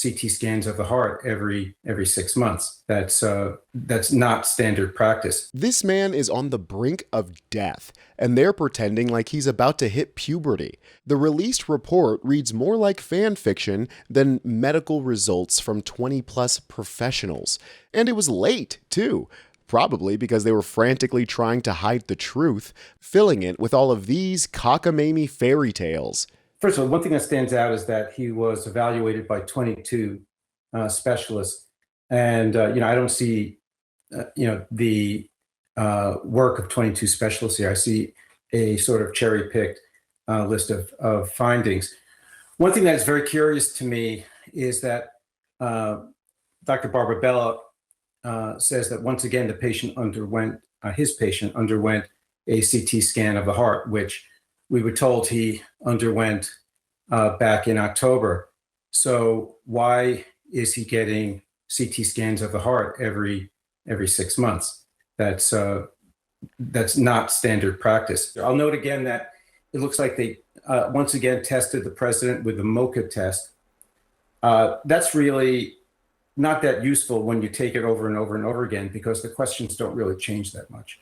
CT scans of the heart every 6 months. That's not standard practice. This man is on the brink of death, and they're pretending like he's about to hit puberty. The released report reads more like fan fiction than medical results from 20-plus professionals. And it was late, too. Probably because they were frantically trying to hide the truth, filling it with all of these cockamamie fairy tales. First of all, one thing that stands out is that he was evaluated by 22 specialists. And, I don't see, the work of 22 specialists here. I see a sort of cherry-picked list of findings. One thing that is very curious to me is that Dr. Barbara Bella says that once again, his patient underwent a CT scan of the heart, which we were told he underwent back in October. So why is he getting CT scans of the heart every 6 months? That's not standard practice. I'll note again that it looks like they once again tested the president with the MOCA test. That's really not that useful when you take it over and over and over again, because the questions don't really change that much.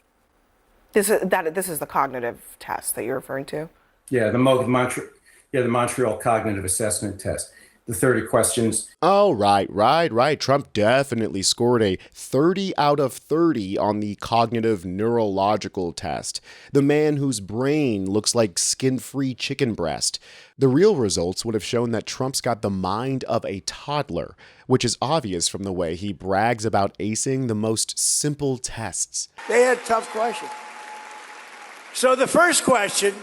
This is the cognitive test that you're referring to? Yeah, the Montreal Cognitive Assessment Test. The 30 questions. Oh, right. Trump definitely scored a 30 out of 30 on the cognitive neurological test. The man whose brain looks like skin-free chicken breast. The real results would have shown that Trump's got the mind of a toddler, which is obvious from the way he brags about acing the most simple tests. They had tough questions. So the first question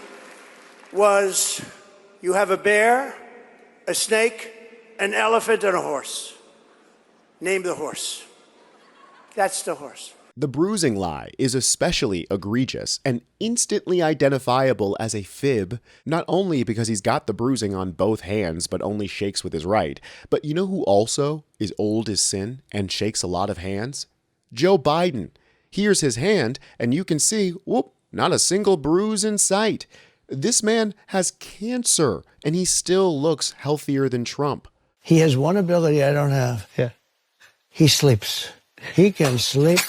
was, you have a bear, a snake, an elephant, and a horse. Name the horse. That's the horse. The bruising lie is especially egregious and instantly identifiable as a fib, not only because he's got the bruising on both hands but only shakes with his right, but you know who also is old as sin and shakes a lot of hands? Joe Biden. Here's his hand, and you can see, whoop, not a single bruise in sight. This man has cancer, and he still looks healthier than Trump. He has one ability I don't have. Yeah. He sleeps. He can sleep.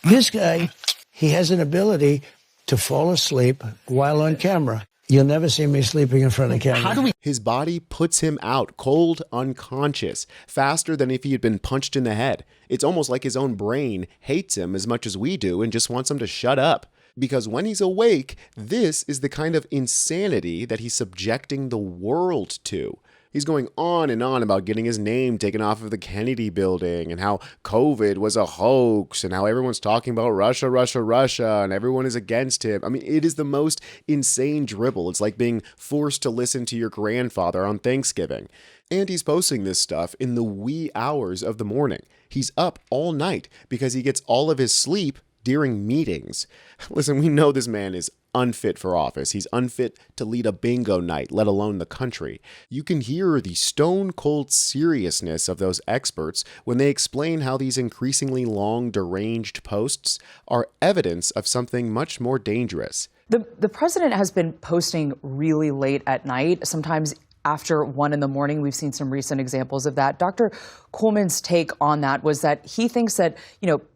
This guy, he has an ability to fall asleep while on camera. You'll never see me sleeping in front of camera. His body puts him out cold, unconscious, faster than if he had been punched in the head. It's almost like his own brain hates him as much as we do and just wants him to shut up. Because when he's awake, this is the kind of insanity that he's subjecting the world to. He's going on and on about getting his name taken off of the Kennedy building and how COVID was a hoax and how everyone's talking about Russia, and everyone is against him. I mean, it is the most insane dribble. It's like being forced to listen to your grandfather on Thanksgiving. And he's posting this stuff in the wee hours of the morning. He's up all night because he gets all of his sleep during meetings. Listen, we know this man is unfit for office. He's unfit to lead a bingo night, let alone the country. You can hear the stone-cold seriousness of those experts when they explain how these increasingly long deranged posts are evidence of something much more dangerous. The president has been posting really late at night, sometimes after 1 a.m. We've seen some recent examples of that. Dr. Coleman's take on that was that he thinks that,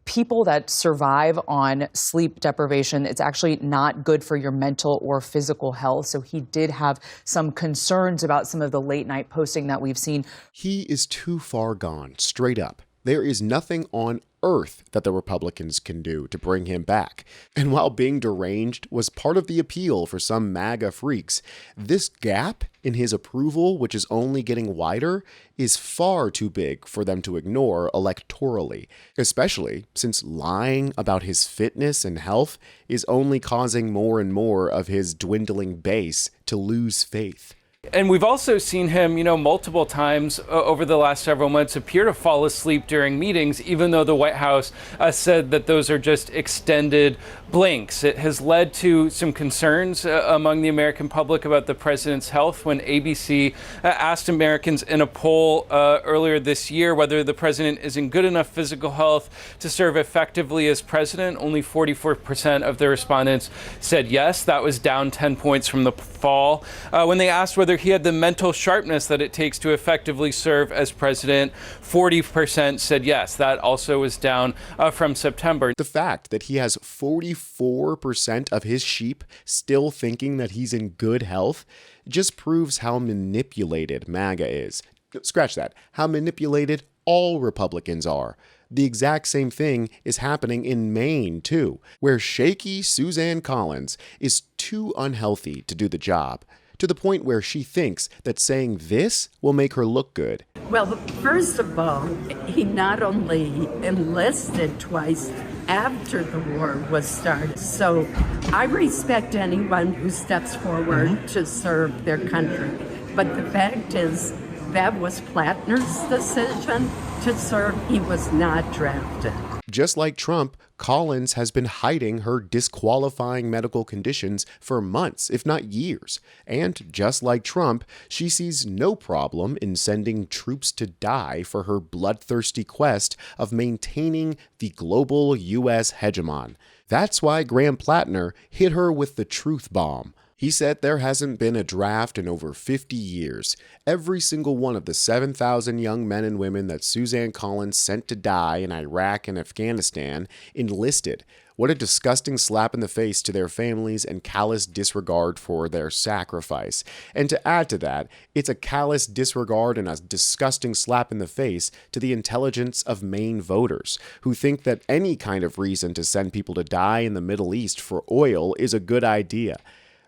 people that survive on sleep deprivation, it's actually not good for your mental or physical health. So he did have some concerns about some of the late night posting that we've seen. He is too far gone, straight up. There is nothing on earth that the Republicans can do to bring him back. And while being deranged was part of the appeal for some MAGA freaks, this gap in his approval, which is only getting wider, is far too big for them to ignore electorally, especially since lying about his fitness and health is only causing more and more of his dwindling base to lose faith. And we've also seen him, multiple times over the last several months appear to fall asleep during meetings, even though the White House said that those are just extended blinks. It has led to some concerns among the American public about the president's health when ABC asked Americans in a poll earlier this year whether the president is in good enough physical health to serve effectively as president. Only 44% of the respondents said yes. That was down 10 points from the fall. When they asked whether whether he had the mental sharpness that it takes to effectively serve as president. 40% said yes. That also was down from September. The fact that he has 44% of his sheep still thinking that he's in good health just proves how manipulated MAGA is. Scratch that. How manipulated all Republicans are. The exact same thing is happening in Maine, too, where shaky Suzanne Collins is too unhealthy to do the job, to the point where she thinks that saying this will make her look good. Well, first of all, he not only enlisted twice after the war was started, so I respect anyone who steps forward to serve their country. But the fact is, that was Plattner's decision to serve. He was not drafted. Just like Trump, Collins has been hiding her disqualifying medical conditions for months, if not years. And just like Trump, she sees no problem in sending troops to die for her bloodthirsty quest of maintaining the global U.S. hegemon. That's why Graham Plattner hit her with the truth bomb. He said there hasn't been a draft in over 50 years. Every single one of the 7,000 young men and women that Suzanne Collins sent to die in Iraq and Afghanistan enlisted. What a disgusting slap in the face to their families and callous disregard for their sacrifice. And to add to that, it's a callous disregard and a disgusting slap in the face to the intelligence of Maine voters, who think that any kind of reason to send people to die in the Middle East for oil is a good idea.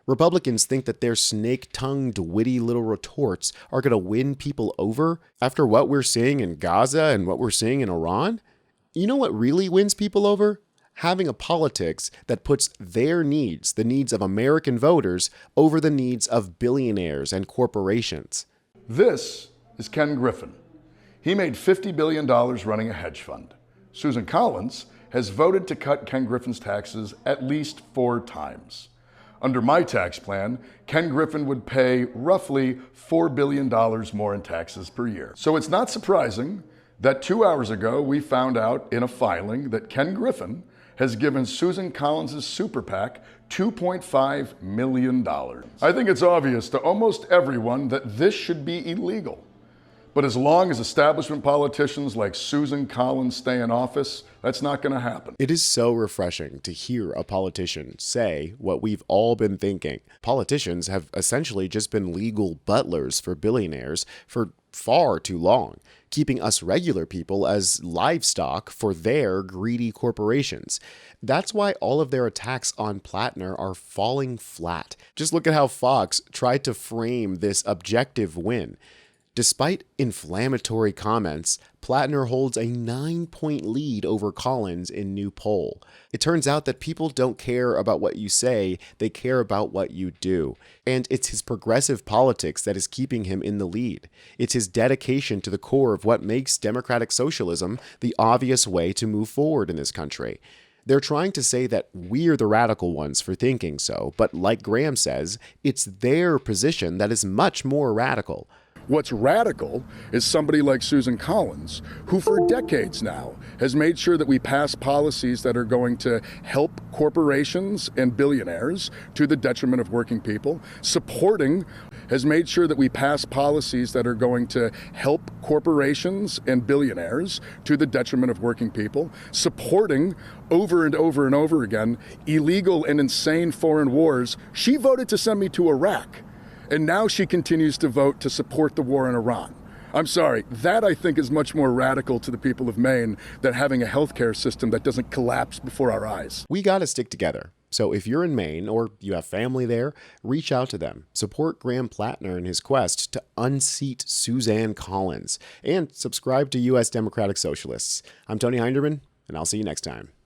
Republicans think that their snake-tongued, witty little retorts are going to win people over after what we're seeing in Gaza and what we're seeing in Iran? You know what really wins people over? Having a politics that puts their needs, the needs of American voters, over the needs of billionaires and corporations. This is Ken Griffin. He made $50 billion running a hedge fund. Susan Collins has voted to cut Ken Griffin's taxes at least 4 times. Under my tax plan, Ken Griffin would pay roughly $4 billion more in taxes per year. So it's not surprising that 2 hours ago we found out in a filing that Ken Griffin has given Susan Collins' super PAC $2.5 million. I think it's obvious to almost everyone that this should be illegal. But as long as establishment politicians like Susan Collins stay in office, that's not going to happen. It is so refreshing to hear a politician say what we've all been thinking. Politicians have essentially just been legal butlers for billionaires for far too long, keeping us regular people as livestock for their greedy corporations. That's why all of their attacks on Plattner are falling flat. Just look at how Fox tried to frame this objective win. Despite inflammatory comments, Plattner holds a 9-point lead over Collins in new poll. It turns out that people don't care about what you say, they care about what you do. And it's his progressive politics that is keeping him in the lead. It's his dedication to the core of what makes democratic socialism the obvious way to move forward in this country. They're trying to say that we're the radical ones for thinking so, but like Graham says, it's their position that is much more radical. What's radical is somebody like Susan Collins, who for decades now has made sure that we pass policies that are going to help corporations and billionaires to the detriment of working people, has made sure that we pass policies that are going to help corporations and billionaires to the detriment of working people, supporting over and over and over again illegal and insane foreign wars. She voted to send me to Iraq. And now she continues to vote to support the war in Iran. I'm sorry, that I think is much more radical to the people of Maine than having a healthcare system that doesn't collapse before our eyes. We got to stick together. So if you're in Maine or you have family there, reach out to them. Support Graham Plattner in his quest to unseat Suzanne Collins. And subscribe to U.S. Democratic Socialists. I'm Tony Hinderman, and I'll see you next time.